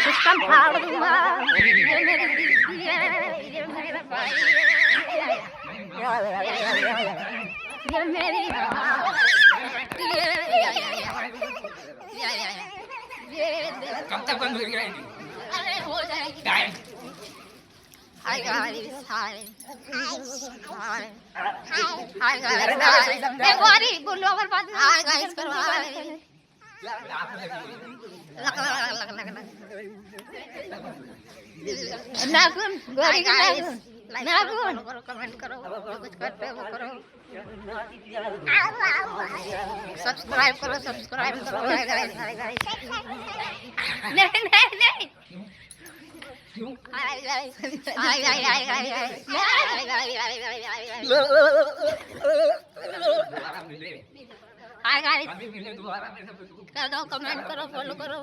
system फाड़ दूंगा ये मेरी दीदी है ये मेरा भाई ये मेरी कब तक बंद हो गया अरे हो जाएगी हाय गाइस हाय हाय हाय गाइस देखो अरे बोलो अगर बात हाय गाइस करो हाय नाखून गोरी गाइस नाखून कमेंट करो कुछ करते हो करो सब्सक्राइब करो नहीं नहीं नहीं हाय गाइस हाय गाइस कर दो कमेंट करो फॉलो करो